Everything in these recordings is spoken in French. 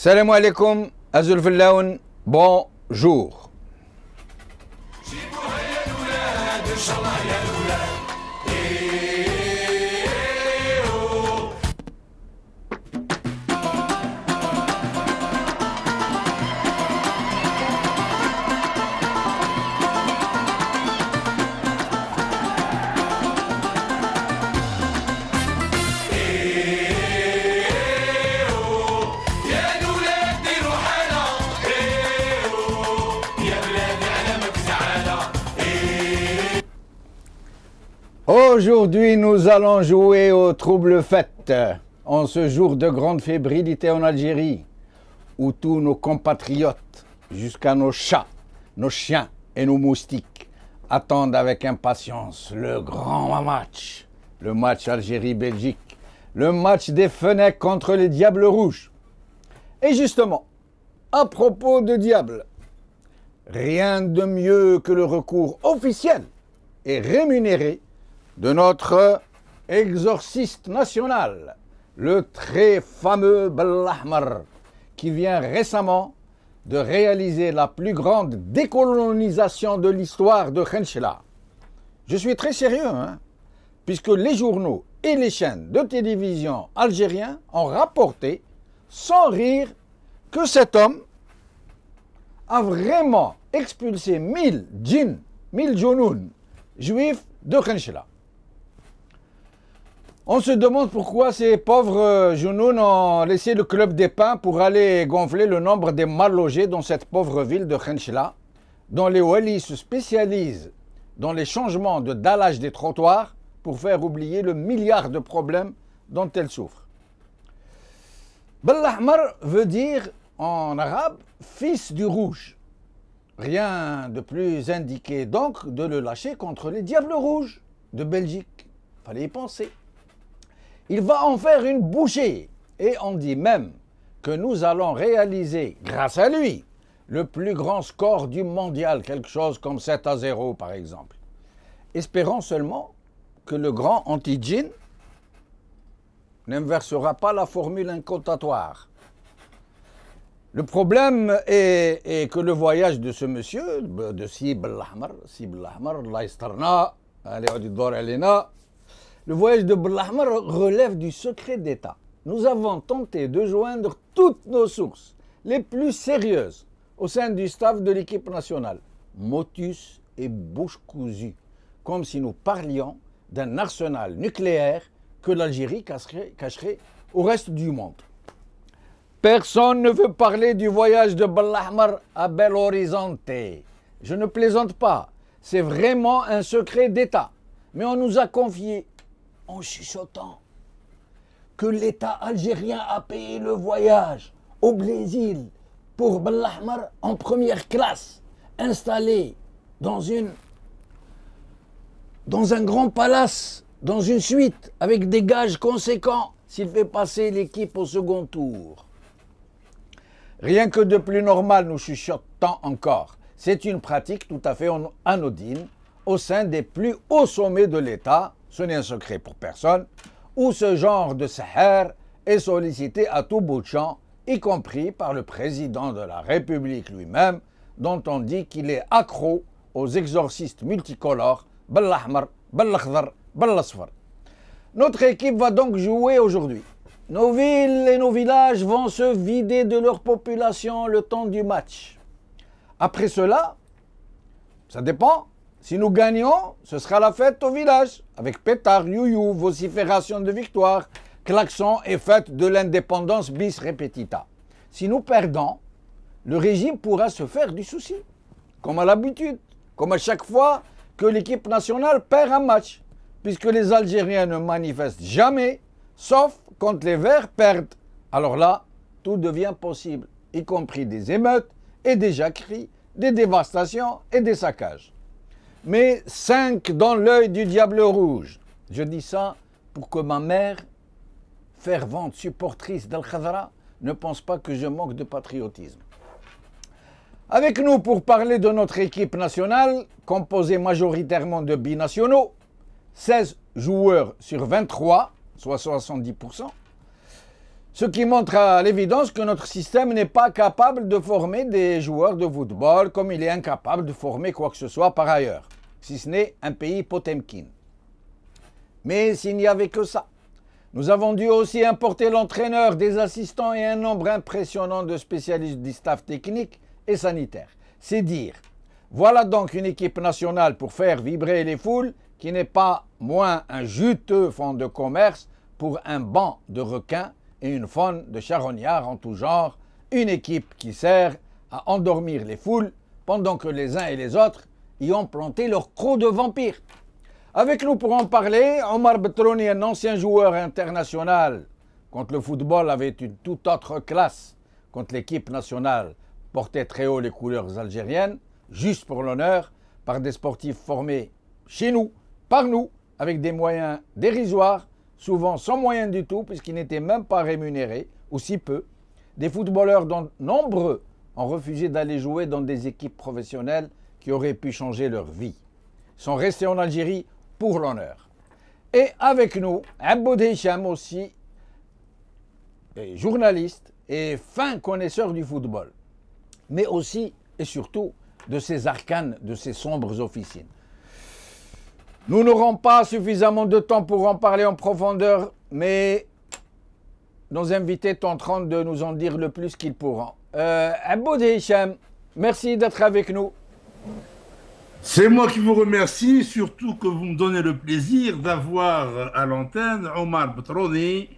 Salam alaikum, Azul Fillaoun, bonjour. Aujourd'hui, nous allons jouer aux troubles fêtes en ce jour de grande fébrilité en Algérie, où tous nos compatriotes, jusqu'à nos chats, nos chiens et nos moustiques, attendent avec impatience le grand match, le match Algérie-Belgique, le match des Fennecs contre les Diables Rouges. Et justement, à propos de Diables, rien de mieux que le recours officiel et rémunéré de notre exorciste national, le très fameux Belahmar, qui vient récemment de réaliser la plus grande décolonisation de l'histoire de Khenchela. Je suis très sérieux, puisque les journaux et les chaînes de télévision algériens ont rapporté, sans rire, que cet homme a vraiment expulsé 1000 djinns, 1000 jounoun juifs de Khenchela. On se demande pourquoi ces pauvres jounoun ont laissé le club des pins pour aller gonfler le nombre des mal logés dans cette pauvre ville de Khenchela, dont les walis se spécialisent dans les changements de dallage des trottoirs pour faire oublier le milliard de problèmes dont elle souffre. Belahmar veut dire en arabe fils du rouge. Rien de plus indiqué donc de le lâcher contre les Diables Rouges de Belgique. Fallait y penser. Il va en faire une bouchée et on dit même que nous allons réaliser, grâce à lui, le plus grand score du mondial, quelque chose comme 7-0 par exemple. Espérons seulement que le grand anti-djinn n'inversera pas la formule incantatoire. Le problème est que le voyage de ce monsieur, de Si Belahmar, Allah yastarna, allez, on dit dor alena, le voyage de Belahmar relève du secret d'État. Nous avons tenté de joindre toutes nos sources, les plus sérieuses, au sein du staff de l'équipe nationale. Motus et bouche cousue, comme si nous parlions d'un arsenal nucléaire que l'Algérie cacherait au reste du monde. Personne ne veut parler du voyage de Belahmar à Belo Horizonte. Je ne plaisante pas, c'est vraiment un secret d'État. Mais on nous a confié, en chuchotant, que l'État algérien a payé le voyage au Brésil pour Belahmar en première classe, installé dans un grand palace, dans une suite, avec des gages conséquents s'il fait passer l'équipe au second tour. Rien que de plus normal, nous chuchotons encore. C'est une pratique tout à fait anodine au sein des plus hauts sommets de l'État, ce n'est un secret pour personne, où ce genre de sahar est sollicité à tout bout de champ, y compris par le président de la République lui-même, dont on dit qu'il est accro aux exorcistes multicolores, Belahmar, Belakhdar, Belasfar. Notre équipe va donc jouer aujourd'hui. Nos villes et nos villages vont se vider de leur population le temps du match. Après cela, ça dépend. Si nous gagnons, ce sera la fête au village, avec pétards, you-you, vocifération de victoire, klaxons et fête de l'indépendance bis repetita. Si nous perdons, le régime pourra se faire du souci, comme à l'habitude, comme à chaque fois que l'équipe nationale perd un match, puisque les Algériens ne manifestent jamais, sauf quand les Verts perdent. Alors là, tout devient possible, y compris des émeutes et des jacqueries, des dévastations et des saccages. Mais 5 dans l'œil du Diable Rouge. Je dis ça pour que ma mère, fervente supportrice d'Al-Khadra, ne pense pas que je manque de patriotisme. Avec nous pour parler de notre équipe nationale, composée majoritairement de binationaux, 16 joueurs sur 23, soit 70%, Ce qui montre à l'évidence que notre système n'est pas capable de former des joueurs de football comme il est incapable de former quoi que ce soit par ailleurs, si ce n'est un pays Potemkin. Mais s'il n'y avait que ça, nous avons dû aussi importer l'entraîneur, des assistants et un nombre impressionnant de spécialistes du staff technique et sanitaire. C'est dire. Voilà donc une équipe nationale pour faire vibrer les foules qui n'est pas moins un juteux fonds de commerce pour un banc de requins et une faune de charognards en tout genre, une équipe qui sert à endormir les foules pendant que les uns et les autres y ont planté leur croc de vampire. Avec nous pour en parler, Omar Betroni, un ancien joueur international. Quand le football avait une toute autre classe, quand l'équipe nationale portait très haut les couleurs algériennes, juste pour l'honneur, par des sportifs formés chez nous, par nous, avec des moyens dérisoires, souvent sans moyens du tout, puisqu'ils n'étaient même pas rémunérés, ou si peu. Des footballeurs dont nombreux ont refusé d'aller jouer dans des équipes professionnelles qui auraient pu changer leur vie. Ils sont restés en Algérie pour l'honneur. Et avec nous, Aboud Hicham aussi, journaliste et fin connaisseur du football, mais aussi et surtout de ses arcanes, de ses sombres officines. Nous n'aurons pas suffisamment de temps pour en parler en profondeur, mais nos invités tenteront de nous en dire le plus qu'ils pourront. Aboud Hicham, merci d'être avec nous. C'est moi qui vous remercie, surtout que vous me donnez le plaisir d'avoir à l'antenne Omar Betroni,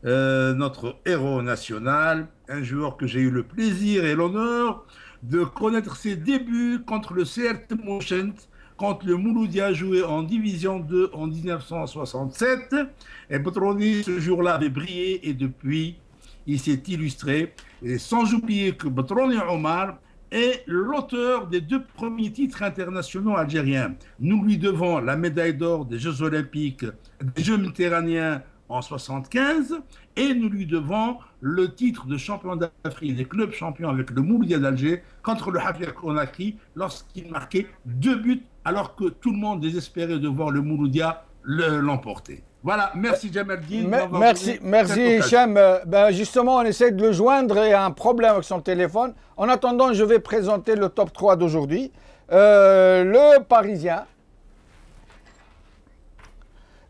notre héros national, un joueur que j'ai eu le plaisir et l'honneur de connaître ses débuts contre le CR Tmouchent, quand le Mouloudia jouait en Division 2 en 1967. Et Betroni, ce jour-là, avait brillé et depuis, il s'est illustré. Et sans oublier que Betroni Omar est l'auteur des 2 premiers titres internationaux algériens. Nous lui devons la médaille d'or des Jeux Olympiques, des Jeux méditerranéens en 1975, et nous lui devons le titre de champion d'Afrique des clubs champions avec le Mouloudia d'Alger contre le Hafia Conakry lorsqu'il marquait 2 buts alors que tout le monde désespérait de voir le Mouloudia l'emporter. Voilà, merci Jamaldine. Merci Hicham. Justement, on essaie de le joindre et il y a un problème avec son téléphone. En attendant, je vais présenter le top 3 d'aujourd'hui. Le Parisien.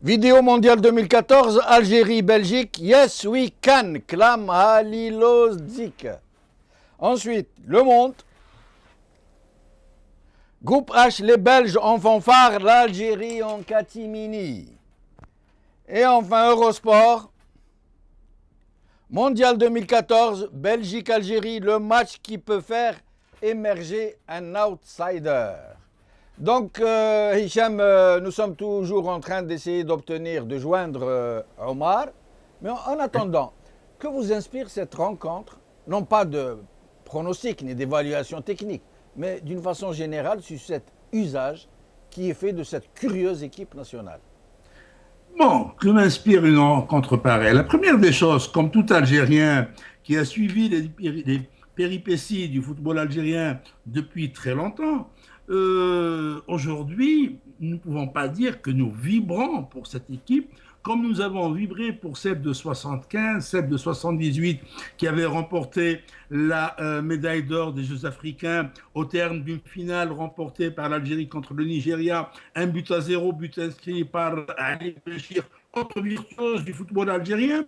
Vidéo mondiale 2014, Algérie, Belgique. Yes, we can. Clame Halilhodžić. Ensuite, Le Monde. Groupe H, les Belges en fanfare, l'Algérie en catimini. Et enfin, Eurosport, Mondial 2014, Belgique-Algérie, le match qui peut faire émerger un outsider. Donc, Hicham, nous sommes toujours en train d'essayer d'obtenir, de joindre Omar. Mais en attendant, que vous inspire cette rencontre, non pas de pronostic ni d'évaluation technique, mais d'une façon générale sur cet usage qui est fait de cette curieuse équipe nationale? Bon, que m'inspire une rencontre pareille? La première des choses, comme tout Algérien qui a suivi les péripéties du football algérien depuis très longtemps, aujourd'hui, nous ne pouvons pas dire que nous vibrons pour cette équipe comme nous avons vibré pour celle de 75, celle de 78 qui avait remporté la médaille d'or des Jeux africains au terme d'une finale remportée par l'Algérie contre le Nigeria, 1-0, but inscrit par Ali Béchir, autre virtuose du football algérien.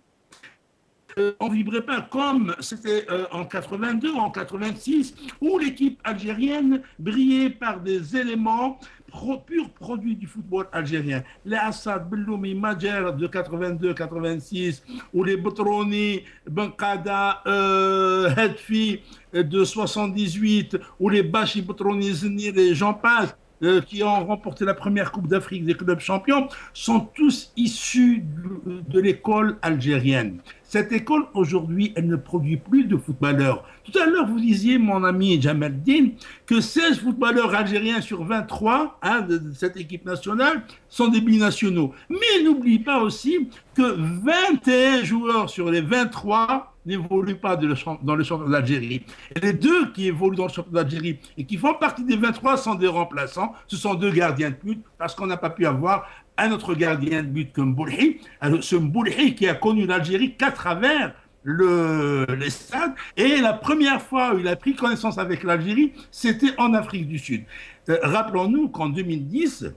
On ne vibrait pas comme c'était en 82, en 86, où l'équipe algérienne brillait par des éléments purs produits du football algérien. Les Assad, Belloumi, Majer de 82-86, ou les Betroni, Benkada, Hedfi de 78, ou les Bachi, Betroni, Zenir et j'en passe, qui ont remporté la première Coupe d'Afrique des clubs champions, sont tous issus de l'école algérienne. Cette école, aujourd'hui, elle ne produit plus de footballeurs. Tout à l'heure, vous disiez, mon ami Jamaldine, que 16 footballeurs algériens sur 23 de cette équipe nationale sont des binationaux. Mais n'oublie pas aussi que 21 joueurs sur les 23 n'évoluent pas dans le championnat d'Algérie. Et les 2 qui évoluent dans le championnat d'Algérie et qui font partie des 23 sont des remplaçants. Ce sont 2 gardiens de but parce qu'on n'a pas pu avoir un autre gardien de but que Mboulhi. Ce Mboulhi qui a connu l'Algérie qu'à travers les stades. Et la première fois où il a pris connaissance avec l'Algérie, c'était en Afrique du Sud. Rappelons-nous qu'en 2010,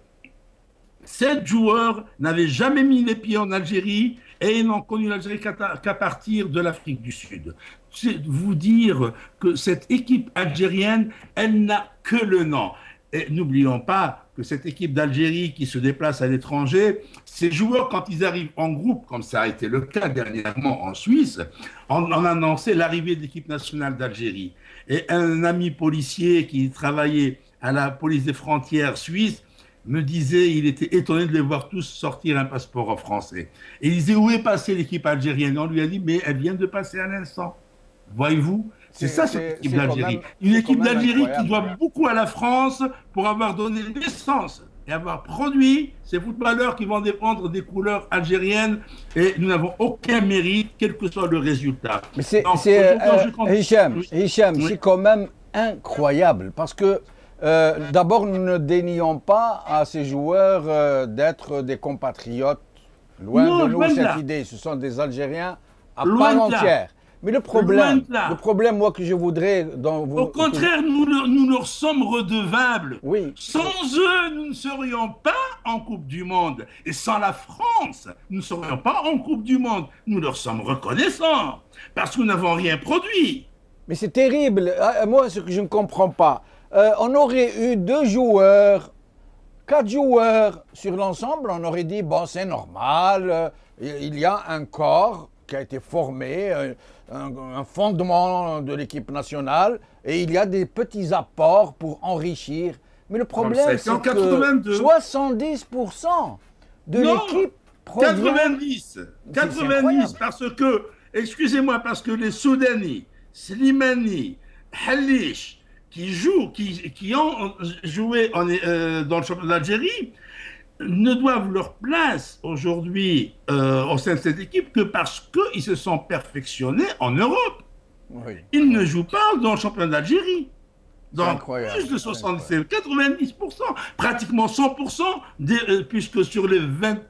7 joueurs n'avaient jamais mis les pieds en Algérie et ils n'ont connu l'Algérie qu'à partir de l'Afrique du Sud. C'est vous dire que cette équipe algérienne, elle n'a que le nom. Et n'oublions pas que cette équipe d'Algérie qui se déplace à l'étranger, ces joueurs, quand ils arrivent en groupe, comme ça a été le cas dernièrement en Suisse, on a annoncé l'arrivée de l'équipe nationale d'Algérie. Et un ami policier qui travaillait à la police des frontières suisse me disait, il était étonné de les voir tous sortir un passeport français. Et il disait, où est passée l'équipe algérienne? On lui a dit, mais elle vient de passer à l'instant. Voyez-vous, c'est ça cette équipe d'Algérie. Une équipe d'Algérie qui doit beaucoup à la France pour avoir donné naissance et avoir produit ces footballeurs qui vont défendre des couleurs algériennes et nous n'avons aucun mérite, quel que soit le résultat. Mais Hicham, oui. C'est quand même incroyable parce que d'abord, nous ne dénions pas à ces joueurs d'être des compatriotes. Loin de nous, cette idée. Ce sont des Algériens à part entière. Mais le problème, moi, que je voudrais... Au contraire, nous leur sommes redevables. Oui. Sans eux, nous ne serions pas en Coupe du Monde. Et sans la France, nous ne serions pas en Coupe du Monde. Nous leur sommes reconnaissants parce que nous n'avons rien produit. Mais c'est terrible. Moi, ce que je ne comprends pas, on aurait eu 2 joueurs, 4 joueurs sur l'ensemble, on aurait dit, bon, c'est normal, il y a un corps qui a été formé, un fondement de l'équipe nationale, et il y a des petits apports pour enrichir. Mais le problème, c'est que 70% de l'équipe provient... 90, parce que, excusez-moi, parce que les Soudanis, Slimani, Halish, qui ont joué dans le championnat d'Algérie, ne doivent leur place aujourd'hui au sein de cette équipe que parce qu'ils se sont perfectionnés en Europe. Oui. Ils ne jouent pas dans le championnat d'Algérie. Donc, plus de 70, 90%, pratiquement 100%, puisque sur les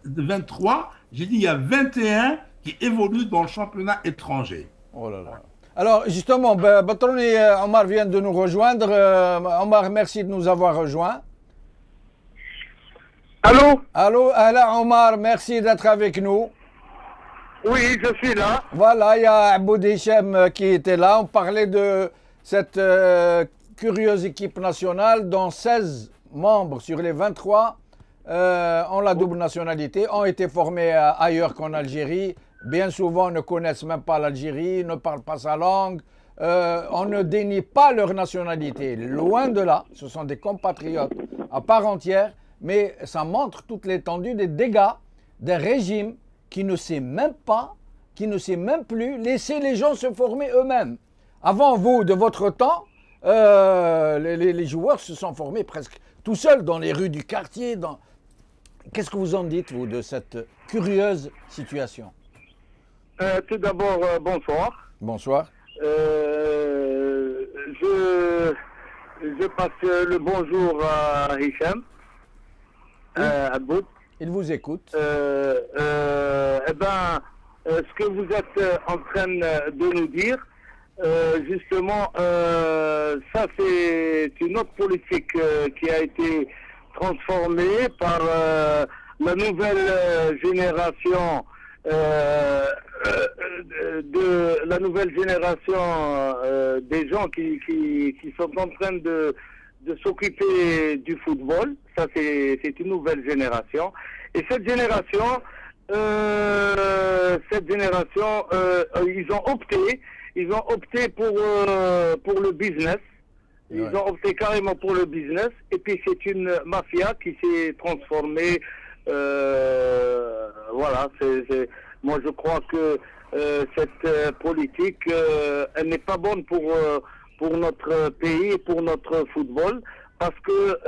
23, j'ai dit il y a 21 qui évoluent dans le championnat étranger. Oh là là. Alors, justement, Batroni Omar vient de nous rejoindre. Omar, merci de nous avoir rejoints. Allô? Allô, Omar, merci d'être avec nous. Oui, je suis là. Voilà, il y a Aboud Hicham qui était là. On parlait de cette curieuse équipe nationale dont 16 membres sur les 23 ont la double nationalité, ont été formés ailleurs qu'en Algérie. Bien souvent, ne connaissent même pas l'Algérie, ne parlent pas sa langue. On ne dénie pas leur nationalité. Loin de là, ce sont des compatriotes à part entière, mais ça montre toute l'étendue des dégâts d'un régime qui ne sait même pas, qui ne sait même plus laisser les gens se former eux-mêmes. Avant vous, de votre temps, les joueurs se sont formés presque tout seuls dans les rues du quartier. Qu'est-ce que vous en dites, vous, de cette curieuse situation? Tout d'abord, bonsoir. Bonsoir. Je passe le bonjour à Hicham, Aboud. Il vous écoute. Ce que vous êtes en train de nous dire, justement, ça c'est une autre politique qui a été transformée par la nouvelle génération des gens qui sont en train de s'occuper du football. Ça, c'est une nouvelle génération. Et cette génération, ils ont opté pour le business. Ils ont opté carrément pour le business. Et puis, c'est une mafia qui s'est transformée. Voilà, moi je crois que cette politique, elle n'est pas bonne pour notre pays et pour notre football, parce que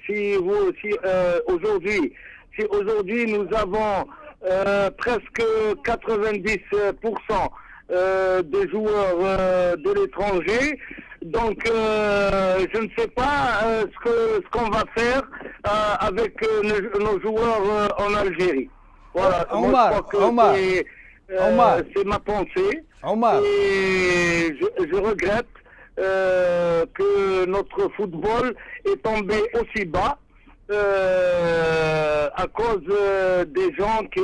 si aujourd'hui nous avons presque 90% des joueurs de l'étranger, donc je ne sais pas ce qu'on va faire avec nos joueurs en Algérie. Voilà. Omar, Omar. C'est ma pensée. Omar. Et je regrette que notre football est tombé aussi bas à cause des gens qui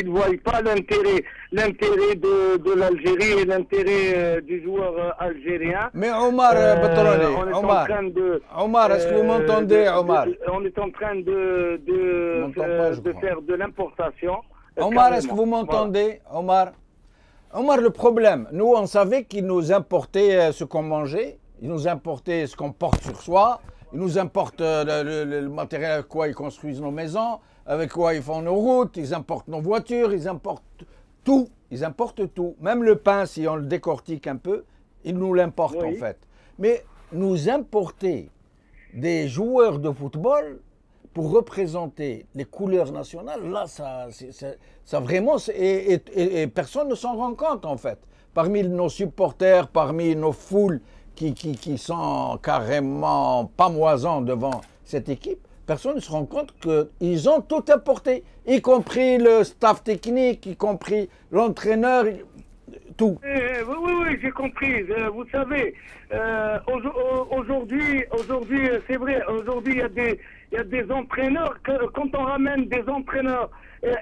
ne voient pas l'intérêt de l'Algérie et l'intérêt du joueur algérien. Mais Omar Batroni, Omar, est-ce que vous m'entendez, Omar? On est en train de faire de l'importation. Omar, est-ce que vous m'entendez, Omar? Omar, le problème, nous, on savait qu'ils nous importaient ce qu'on mangeait, ils nous importaient ce qu'on porte sur soi, ils nous importent le matériel avec quoi ils construisent nos maisons, avec quoi ils font nos routes, ils importent nos voitures, ils importent tout. Ils importent tout. Même le pain, si on le décortique un peu, ils nous l'importent en fait. Mais nous importer des joueurs de football pour représenter les couleurs nationales, là, ça vraiment, et personne ne s'en rend compte en fait. Parmi nos supporters, parmi nos foules qui sont carrément pamoisants devant cette équipe, personne ne se rend compte qu'ils ont tout importé, y compris le staff technique, y compris l'entraîneur, tout. Oui, j'ai compris. Vous savez, aujourd'hui, c'est vrai, aujourd'hui, il y a des entraîneurs, quand on ramène des entraîneurs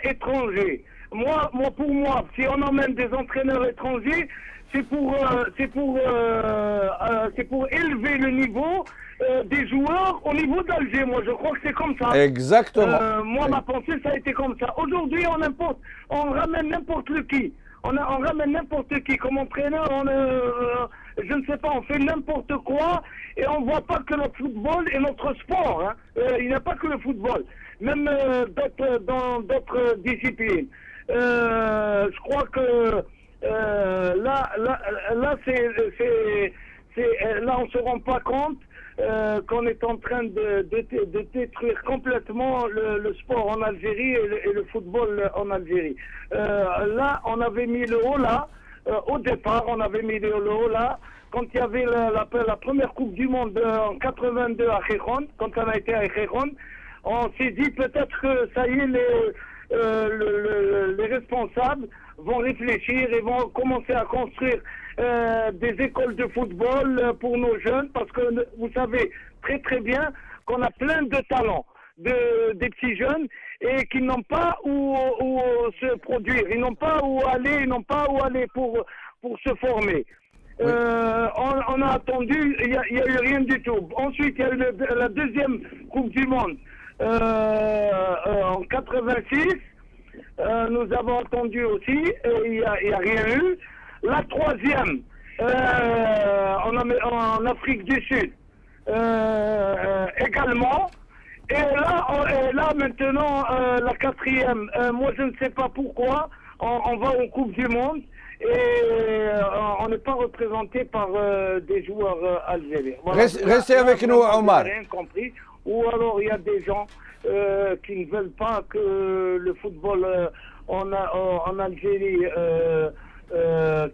étrangers, pour moi, si on emmène des entraîneurs étrangers, c'est pour élever le niveau des joueurs au niveau d'Alger. Moi, je crois que c'est comme ça. Exactement. Ma pensée, ça a été comme ça. Aujourd'hui, on ramène n'importe qui. On ramène n'importe qui comme entraîneur. Je ne sais pas, on fait n'importe quoi et on voit pas que notre football est notre sport. Hein. Il n'y a pas que le football, même dans d'autres disciplines. Je crois que là, on se rend pas compte qu'on est en train de détruire complètement le sport en Algérie et le football en Algérie. Là, on avait mis le haut là. Au départ, on avait mis le haut là. Quand il y avait la première Coupe du Monde en 82 à Gijón, quand on a été à Gijón, on s'est dit peut-être que ça y est, les responsables vont réfléchir et vont commencer à construire des écoles de football pour nos jeunes, parce que vous savez très très bien qu'on a plein de talents, des petits jeunes, et qui n'ont pas où se produire, ils n'ont pas où aller pour se former. Oui. On a attendu, il n'y a eu rien du tout. Ensuite, il y a eu la deuxième Coupe du Monde en 86. Nous avons attendu aussi, et il n'y a rien eu. La troisième, en Afrique du Sud, également. Et là maintenant, la quatrième, moi je ne sais pas pourquoi, on va en Coupe du Monde et on n'est pas représenté par des joueurs algériens. Voilà. Restez avec nous, Omar. Rien compris. Ou alors il y a des gens qui ne veulent pas que le football en Algérie,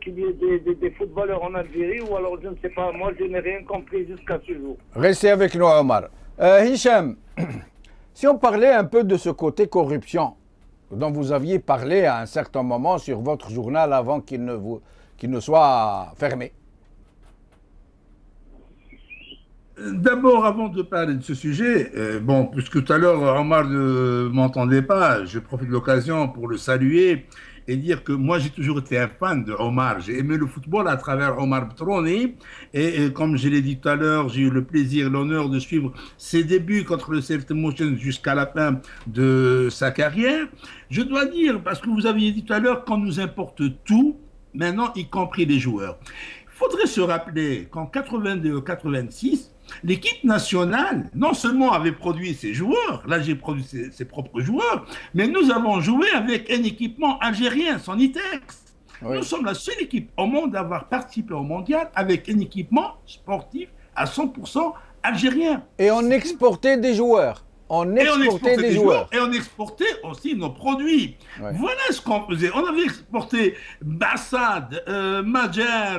qu'il y ait des footballeurs en Algérie, ou alors je ne sais pas, moi je n'ai rien compris jusqu'à ce jour. Restez avec nous, Omar. Hicham, si on parlait un peu de ce côté corruption dont vous aviez parlé à un certain moment sur votre journal avant qu'il ne soit fermé. D'abord, avant de parler de ce sujet, puisque tout à l'heure Omar ne m'entendait pas, je profite de l'occasion pour le saluer et dire que moi j'ai toujours été un fan de Omar. J'ai aimé le football à travers Omar Batroni et comme je l'ai dit tout à l'heure, j'ai eu le plaisir, l'honneur de suivre ses débuts contre le Celtic Motion jusqu'à la fin de sa carrière. Je dois dire, parce que vous aviez dit tout à l'heure qu'on nous importe tout, maintenant y compris les joueurs. Il faudrait se rappeler qu'en 82-86, l'équipe nationale, non seulement avait produit ses joueurs, là j'ai produit ses propres joueurs, mais nous avons joué avec un équipement algérien, son ITEX. Oui. Nous sommes la seule équipe au monde à avoir participé au mondial avec un équipement sportif à 100% algérien. Et on exportait des joueurs. On exportait des joueurs. Et on exportait aussi nos produits. Ouais. Voilà ce qu'on faisait. On avait exporté Bassad, Majer,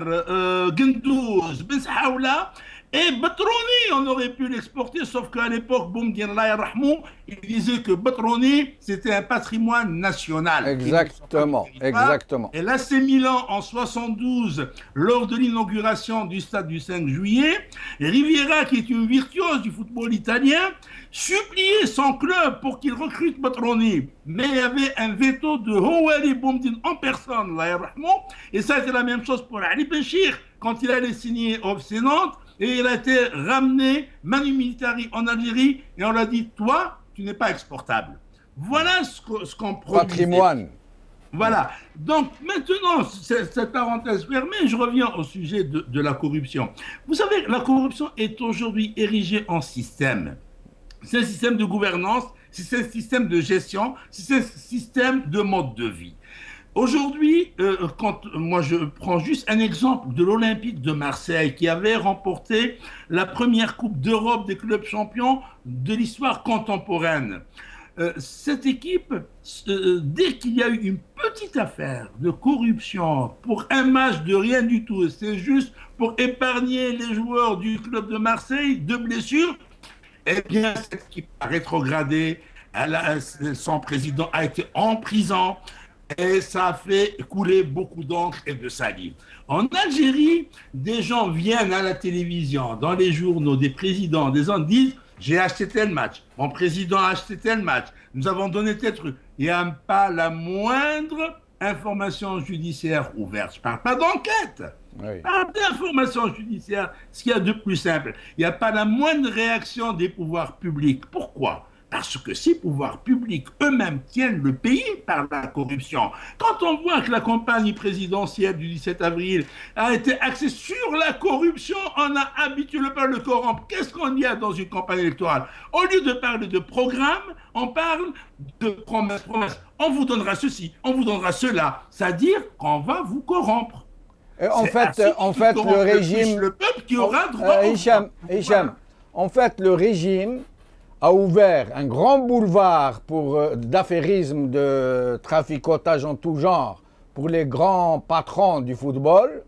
Gendouz, Ben Saoula. Et Batrouni, on aurait pu l'exporter, sauf qu'à l'époque, Boumdine Allah yarhamou, il disait que Batrouni, c'était un patrimoine national. Exactement, exactement. Et l'AC Milan, en 72, lors de l'inauguration du stade du 5 juillet, Riviera, qui est une virtuose du football italien, suppliait son club pour qu'il recrute Batrouni. Mais il y avait un veto de Houari Boumdine en personne, Allah yarhamou, et ça a été la même chose pour Ali Benchir, quand il allait signer au FC Nantes. Et il a été ramené manu militari en Algérie et on l'a dit, toi, tu n'es pas exportable. Voilà ce qu'on produit. Patrimoine. Voilà. Donc maintenant, cette parenthèse fermée, je reviens au sujet de la corruption. Vous savez, la corruption est aujourd'hui érigée en système. C'est un système de gouvernance, c'est un système de gestion, c'est un système de mode de vie. Aujourd'hui, moi je prends juste un exemple de l'Olympique de Marseille qui avait remporté la première Coupe d'Europe des clubs champions de l'histoire contemporaine. Cette équipe, dès qu'il y a eu une petite affaire de corruption pour un match de rien du tout, c'est juste pour épargner les joueurs du club de Marseille de blessures, eh bien cette équipe a rétrogradé, son président a été en prison. Et ça a fait couler beaucoup d'encre et de salive. En Algérie, des gens viennent à la télévision, dans les journaux, des présidents, des gens disent « j'ai acheté tel match, mon président a acheté tel match, nous avons donné tel truc ». Il n'y a pas la moindre information judiciaire ouverte. Je ne parle pas d'enquête. Oui. Pas d'information judiciaire, ce qu'il y a de plus simple. Il n'y a pas la moindre réaction des pouvoirs publics. Pourquoi ? Parce que ces pouvoirs publics eux-mêmes tiennent le pays par la corruption. Quand on voit que la campagne présidentielle du 17 avril a été axée sur la corruption, on a habitué le peuple à le corrompre. Qu'est-ce qu'on y a dans une campagne électorale? Au lieu de parler de programme, on parle de promesses. On vous donnera ceci, on vous donnera cela. C'est-à-dire qu'on va vous corrompre. Et en fait, le régime... Le peuple qui aura droit Hicham, en fait, le régime a ouvert un grand boulevard d'affairisme, de traficotage en tout genre pour les grands patrons du football,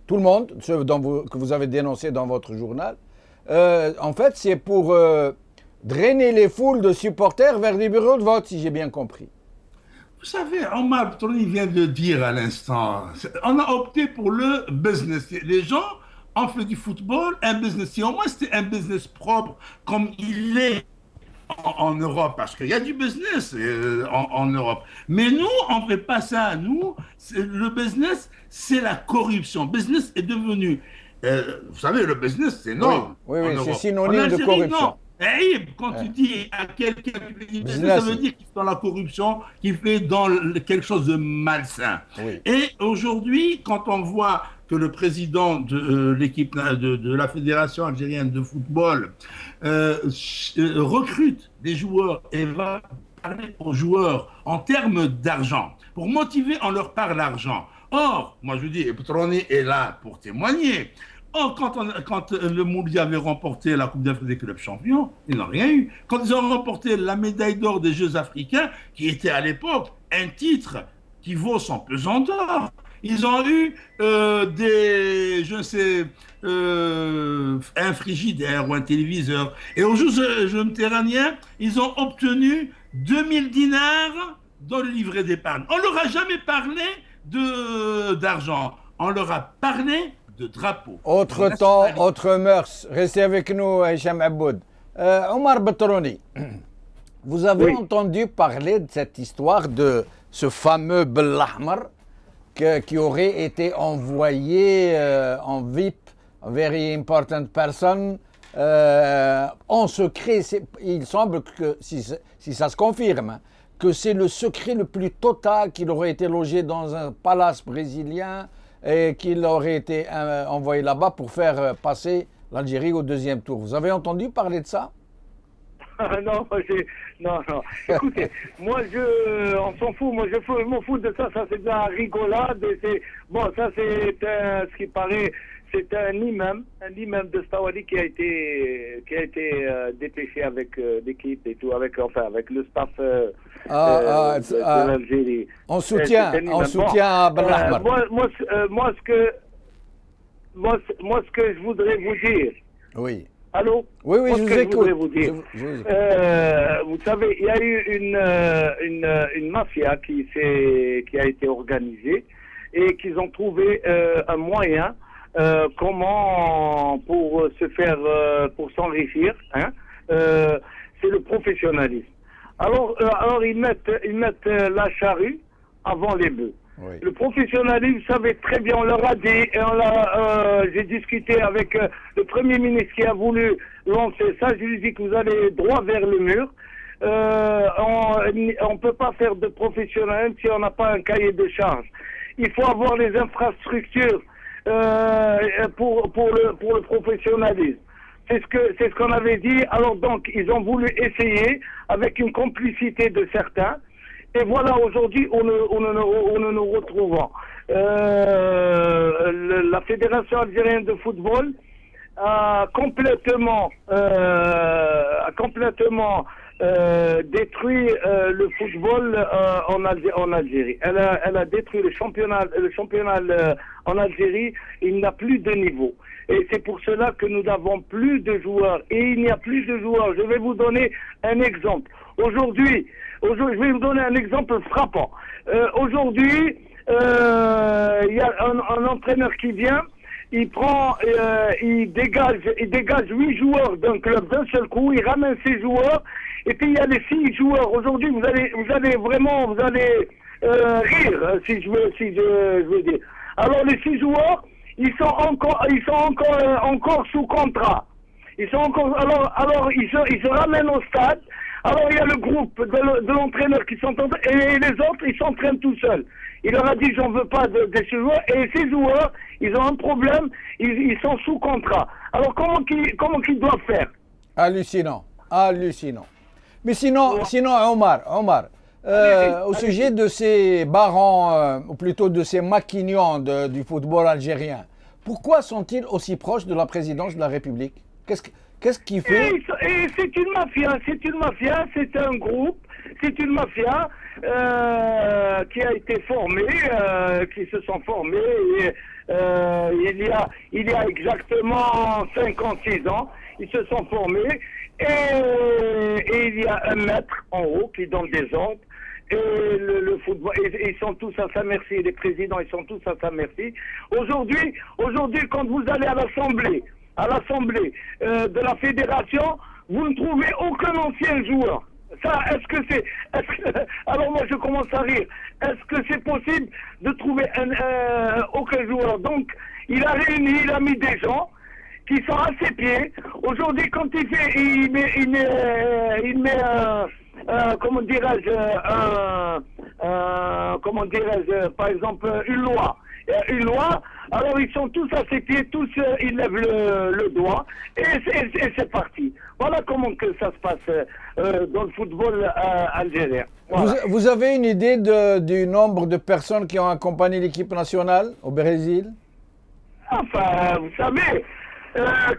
tout le monde, ceux que vous avez dénoncés dans votre journal. En fait, c'est pour drainer les foules de supporters vers les bureaux de vote, si j'ai bien compris. Vous savez, Omar Batrouni vient de dire à l'instant, on a opté pour le business. Les gens on fait du football un business. Si au moins c'était un business propre, comme il est en Europe, parce qu'il y a du business en Europe. Mais nous, on ne fait pas ça. Nous, le business, c'est la corruption. Business est devenu... vous savez, le business, c'est énorme. Oui, c'est synonyme de corruption. Non. Quand tu dis à quelqu'un qui fait du business, ça veut dire qu'il fait dans la corruption, qu'il fait dans quelque chose de malsain. Oui. Et aujourd'hui, quand on voit que le président de l'équipe de la Fédération algérienne de football recrute des joueurs et va parler aux joueurs en termes d'argent, pour motiver, on leur parle l'argent. Or, moi je dis, Batrouni est là pour témoigner. Or, quand le Moulia avait remporté la Coupe d'Afrique des clubs champions, ils n'ont rien eu. Quand ils ont remporté la médaille d'or des Jeux africains, qui était à l'époque un titre qui vaut son pesant d'or, ils ont eu un frigidaire ou un téléviseur. Et aux Jeux méditerranéens, ils ont obtenu 2000 dinars dans le livret d'épargne. On ne leur a jamais parlé d'argent. On leur a parlé de drapeau. Autre temps, autre mœurs. Restez avec nous, Hicham Aboud. Omar Batrouni, vous avez entendu parler de cette histoire de ce fameux Belahmar qui aurait été envoyé en VIP, very important person, en secret. Il semble que, si ça se confirme, que c'est le secret le plus total, qu'il aurait été logé dans un palace brésilien et qu'il aurait été envoyé là-bas pour faire passer l'Algérie au deuxième tour. Vous avez entendu parler de ça? Non. Écoutez, on s'en fout. Moi, je m'en fous de ça. Ça, c'est de la rigolade. Ça, c'est ce qui paraît. C'est un imam de Stawadi qui a été dépêché avec l'équipe et tout, avec le staff de l'Algérie. On soutient à Belahmar. Moi, ce que ce que je voudrais vous dire. Oui. Allô? Oui, oui, Moi, je ce vous que écoute. voudrais vous dire. Je vous écoute. Vous savez, il y a eu une mafia qui a été organisée et qu'ils ont trouvé un moyen comment pour se faire pour s'enrichir. Hein, c'est le professionnalisme. Alors ils mettent la charrue avant les bœufs. Oui. Le professionnalisme, vous savez très bien, on leur a dit, et j'ai discuté avec le Premier ministre qui a voulu lancer ça, je lui ai dit que vous allez droit vers le mur. On ne peut pas faire de professionnalisme si on n'a pas un cahier de charge. Il faut avoir les infrastructures pour le professionnalisme. C'est ce qu'on avait dit. Alors donc, ils ont voulu essayer avec une complicité de certains. Et voilà, aujourd'hui, on nous retrouvons. La Fédération algérienne de football a complètement détruit le football en Algérie. Elle a détruit le championnat en Algérie. Il n'a plus de niveau. Et c'est pour cela que nous n'avons plus de joueurs. Et il n'y a plus de joueurs. Je vais vous donner un exemple. Aujourd'hui, je vais vous donner un exemple frappant. Aujourd'hui, il y a un entraîneur qui vient, il dégage 8 joueurs d'un club d'un seul coup, il ramène ses joueurs, et puis il y a les 6 joueurs. Aujourd'hui, vous allez rire, si je veux dire. Alors les 6 joueurs, ils sont encore sous contrat. Ils sont encore, alors ils se ramènent au stade. Alors il y a le groupe de l'entraîneur qui s'entraîne et les autres ils s'entraînent tout seuls. Il leur a dit j'en veux pas de ces joueurs et ces joueurs ils ont un problème, ils sont sous contrat. Alors comment qu'ils doivent faire? Hallucinant. Mais sinon Omar, au sujet de ces barons, ou plutôt de ces maquignons du football algérien, pourquoi sont-ils aussi proches de la présidence de la République? Qu'est-ce qui fait? Et c'est une mafia, c'est un groupe, c'est une mafia qui a été formée, qui se sont formés il y a exactement 56 ans, ils se sont formés et il y a un maître en haut qui donne des ordres. Et le football, ils sont tous à sa merci, les présidents, ils sont tous à sa merci. Aujourd'hui, quand vous allez à l'Assemblée de la fédération, vous ne trouvez aucun ancien joueur. Ça, alors moi je commence à rire. Est-ce que c'est possible de trouver aucun joueur? Donc, il a mis des gens qui sont à ses pieds. Aujourd'hui, quand il met comment dirais-je, par exemple, une loi, alors ils sont tous à ses pieds, tous ils lèvent le doigt, et c'est parti. Voilà comment que ça se passe dans le football algérien. Voilà. Vous avez une idée du nombre de personnes qui ont accompagné l'équipe nationale au Brésil? Enfin, vous savez,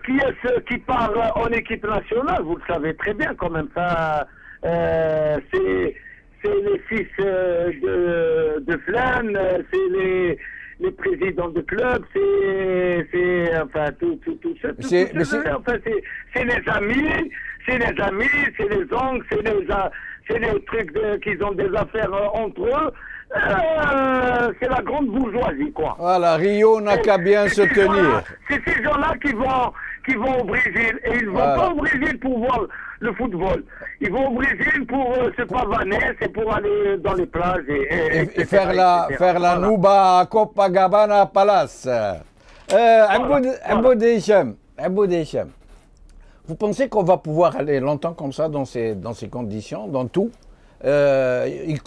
qui est-ce qui part en équipe nationale? Vous le savez très bien quand même. Ça, c'est les fils de Flan, c'est les présidents de club, c'est enfin tout ça. Enfin, c'est les amis, c'est les oncles, c'est les trucs qu'ils ont des affaires entre eux. C'est la grande bourgeoisie, quoi. Voilà, Rio n'a qu'à bien se tenir. C'est ces gens-là qui vont au Brésil. Et ils ne vont pas au Brésil pour voir le football. Ils vont au Brésil pour se pavaner, c'est pour aller dans les plages et faire la nouba à Copacabana Palace. Abou Deschamps, vous pensez qu'on va pouvoir aller longtemps comme ça dans ces conditions, dans tout,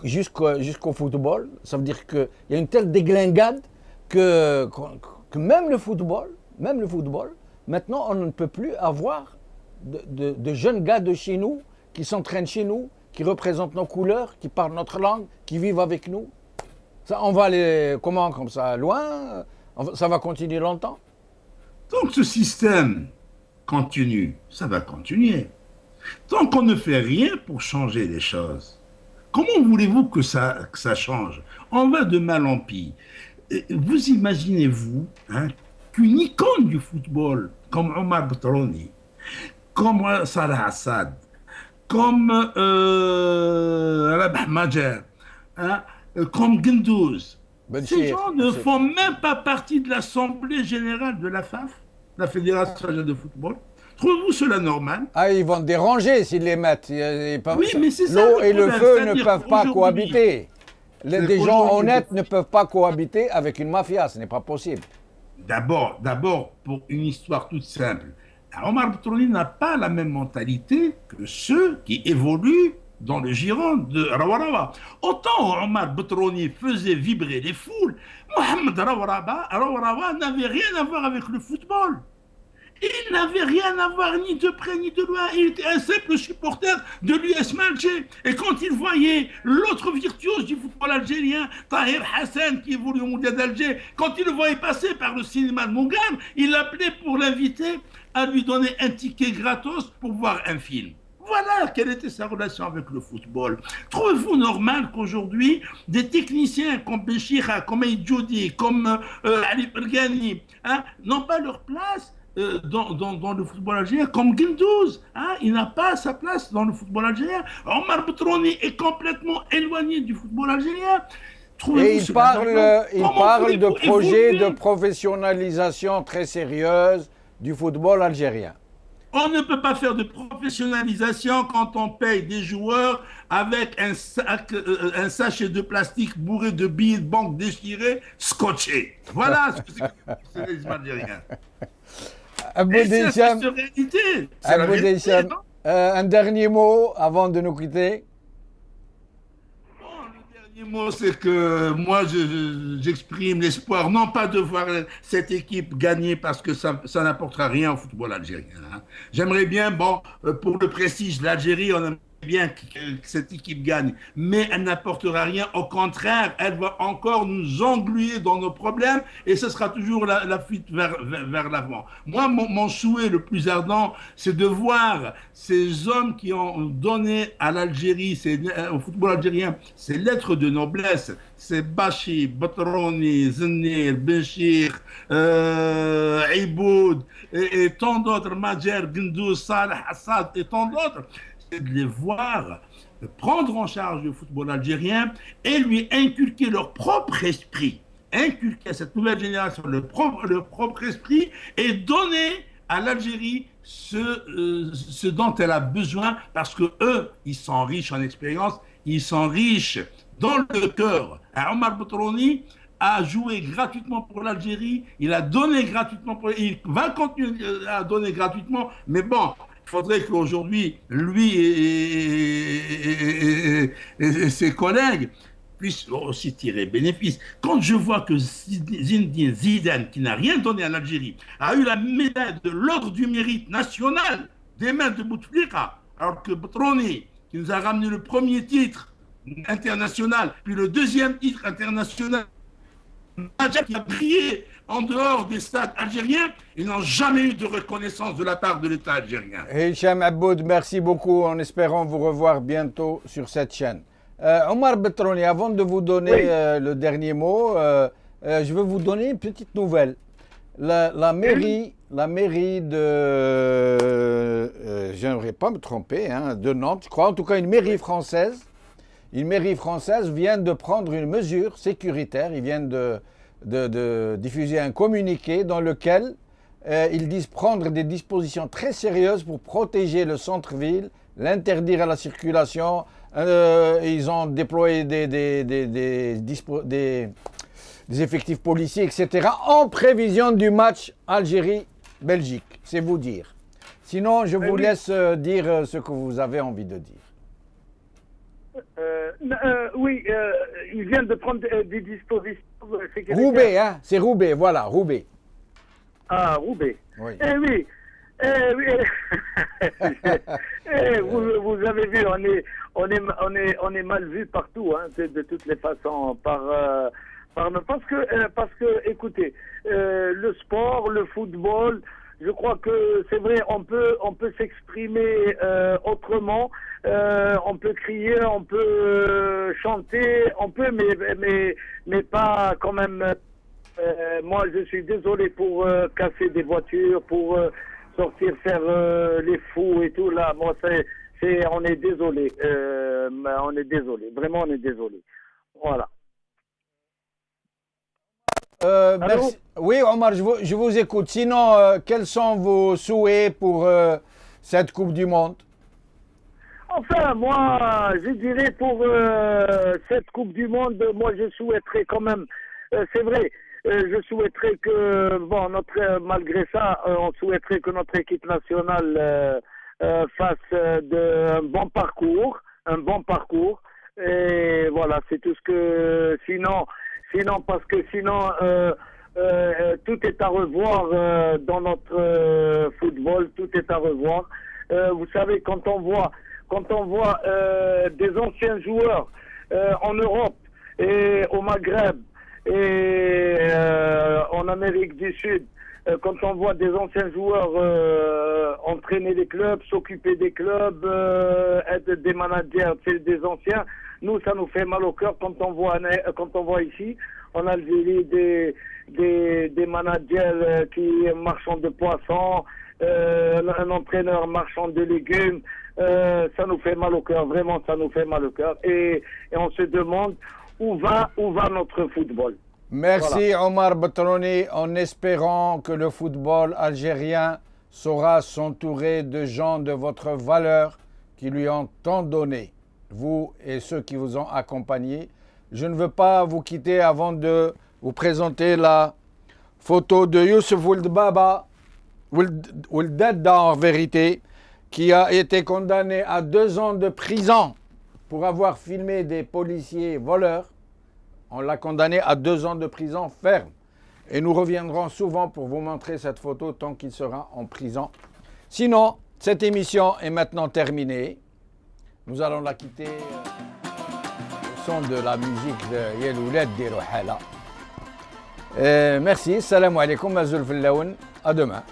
jusqu'au football? Ça veut dire qu'il y a une telle déglingade que même le football, maintenant on ne peut plus avoir de jeunes gars de chez nous qui s'entraînent chez nous, qui représentent nos couleurs, qui parlent notre langue, qui vivent avec nous. Ça, on va aller comment comme ça, loin? Ça va continuer longtemps? Donc ce système continue, ça va continuer. Tant qu'on ne fait rien pour changer les choses, comment voulez-vous que ça change? On va de mal en pis. Vous imaginez-vous qu'une icône du football, comme Omar Betroni, comme Salah Assad, comme Rabah Majer, hein, comme Gendouzi, ces gens ne font même pas partie de l'Assemblée générale de la FAF, la Fédération de football. Trouvez-vous cela normal? Ah, ils vont déranger s'ils les mettent. Oui, mais c'est ça. L'eau et le feu ne peuvent pas cohabiter. Des gens honnêtes ne peuvent pas cohabiter avec une mafia, ce n'est pas possible. D'abord, pour une histoire toute simple, Omar Betroni n'a pas la même mentalité que ceux qui évoluent dans le giron de Rawarawa. Autant Omar Betroni faisait vibrer les foules, Mohamed Rawarawa n'avait rien à voir avec le football. Il n'avait rien à voir ni de près ni de loin. Il était un simple supporter de l'US Alger. Et quand il voyait l'autre virtuose du football algérien, Tahir Hassan, qui évolue au Mondial d'Alger, quand il le voyait passer par le cinéma de Mougam, il l'appelait pour l'inviter à lui donner un ticket gratos pour voir un film. Voilà quelle était sa relation avec le football. Trouvez-vous normal qu'aujourd'hui, des techniciens comme Béchira, comme Aïdjoudi, comme Ali Bergani, hein, n'ont pas leur place dans le football algérien, comme Gendouzi, hein, il n'a pas sa place dans le football algérien. Omar Betroni est complètement éloigné du football algérien. Et il parle de projets de professionnalisation très sérieuse du football algérien. On ne peut pas faire de professionnalisation quand on paye des joueurs avec un sachet de plastique bourré de billets de banque déchirés, scotchés. Voilà ce que c'est les Algériens. Abou Deschamps, un dernier mot avant de nous quitter. Le dernier mot, c'est que moi, j'exprime l'espoir, non pas de voir cette équipe gagner parce que ça n'apportera rien au football algérien. Hein. J'aimerais bien, bon, pour le prestige de l'Algérie, on aimerait bien que cette équipe gagne, mais elle n'apportera rien. Au contraire, elle va encore nous engluer dans nos problèmes et ce sera toujours la fuite vers l'avant. Moi, mon souhait le plus ardent, c'est de voir ces hommes qui ont donné à l'Algérie, au football algérien, ces lettres de noblesse, c'est Bachi, Betroni, Zenir, Benchir, Iboud et tant d'autres, Majer, Gendouzi, Salah Assad et tant d'autres, c'est de les voir prendre en charge le football algérien et lui inculquer leur propre esprit, inculquer à cette nouvelle génération leur propre esprit et donner à l'Algérie ce dont elle a besoin parce que eux, ils sont riches en expérience, ils sont riches dans le cœur. Omar Betroni a joué gratuitement pour l'Algérie, il a donné gratuitement, il va continuer à donner gratuitement, mais bon, il faudrait qu'aujourd'hui, lui et ses collègues puissent aussi tirer bénéfice. Quand je vois que Zinedine Zidane, qui n'a rien donné à l'Algérie, a eu la médaille de l'ordre du mérite national des mains de Bouteflika, alors que Betroni, qui nous a ramené le premier titre international, puis le deuxième titre international, qui a brillé en dehors des stades algériens, ils n'ont jamais eu de reconnaissance de la part de l'État algérien. Hicham Aboud, merci beaucoup, en espérant vous revoir bientôt sur cette chaîne. Omar Betroni, avant de vous donner le dernier mot, je vais vous donner une petite nouvelle. La mairie de, j'aimerais pas me tromper, hein, de Nantes, je crois, en tout cas une mairie française vient de prendre une mesure sécuritaire. Ils viennent de diffuser un communiqué dans lequel ils disent prendre des dispositions très sérieuses pour protéger le centre-ville, l'interdire à la circulation. Ils ont déployé des effectifs policiers, etc., en prévision du match Algérie-Belgique. C'est vous dire. Sinon, je vous laisse dire ce que vous avez envie de dire. Oui, ils viennent de prendre des dispositions sécuritaires. Roubaix, hein, c'est Roubaix, voilà, Roubaix. Ah, Roubaix. Oui. Oui. Vous avez vu, on est mal vu partout, hein, de toutes les façons, parce que, écoutez, le sport, le football, je crois que c'est vrai, on peut s'exprimer autrement, on peut crier, on peut chanter, on peut, mais pas quand même Moi, je suis désolé pour casser des voitures, pour sortir faire les fous et tout. Là, moi, on est désolé. On est désolé. Vraiment, on est désolé. Voilà. Merci. Oui, Omar, je vous écoute. Sinon, quels sont vos souhaits pour cette Coupe du Monde? Enfin, moi, je dirais pour cette Coupe du Monde, moi, je souhaiterais quand même, c'est vrai, je souhaiterais que, bon, malgré ça, on souhaiterait que notre équipe nationale fasse un bon parcours, et voilà, c'est tout ce que, sinon, parce que sinon, tout est à revoir dans notre football, tout est à revoir. Vous savez, quand on voit des anciens joueurs en Europe et au Maghreb et en Amérique du Sud, quand on voit des anciens joueurs entraîner des clubs, s'occuper des clubs, être des managers, c'est des anciens, nous ça nous fait mal au cœur quand on voit ici en Algérie des managers qui marchandent de poissons, un entraîneur marchand de légumes. Ça nous fait mal au cœur, vraiment ça nous fait mal au cœur, et on se demande où va notre football. Merci voilà. Omar Batrouni, en espérant que le football algérien saura s'entourer de gens de votre valeur qui lui ont tant donné, vous et ceux qui vous ont accompagné. Je ne veux pas vous quitter avant de vous présenter la photo de Youssef Ould Baba, Ould Dadda en vérité, qui a été condamné à 2 ans de prison pour avoir filmé des policiers voleurs. On l'a condamné à 2 ans de prison ferme. Et nous reviendrons souvent pour vous montrer cette photo tant qu'il sera en prison. Sinon, cette émission est maintenant terminée. Nous allons la quitter au son de la musique de Yelouled Dirouhala. Merci, salam alaikum, Azul Fillaoun. À demain.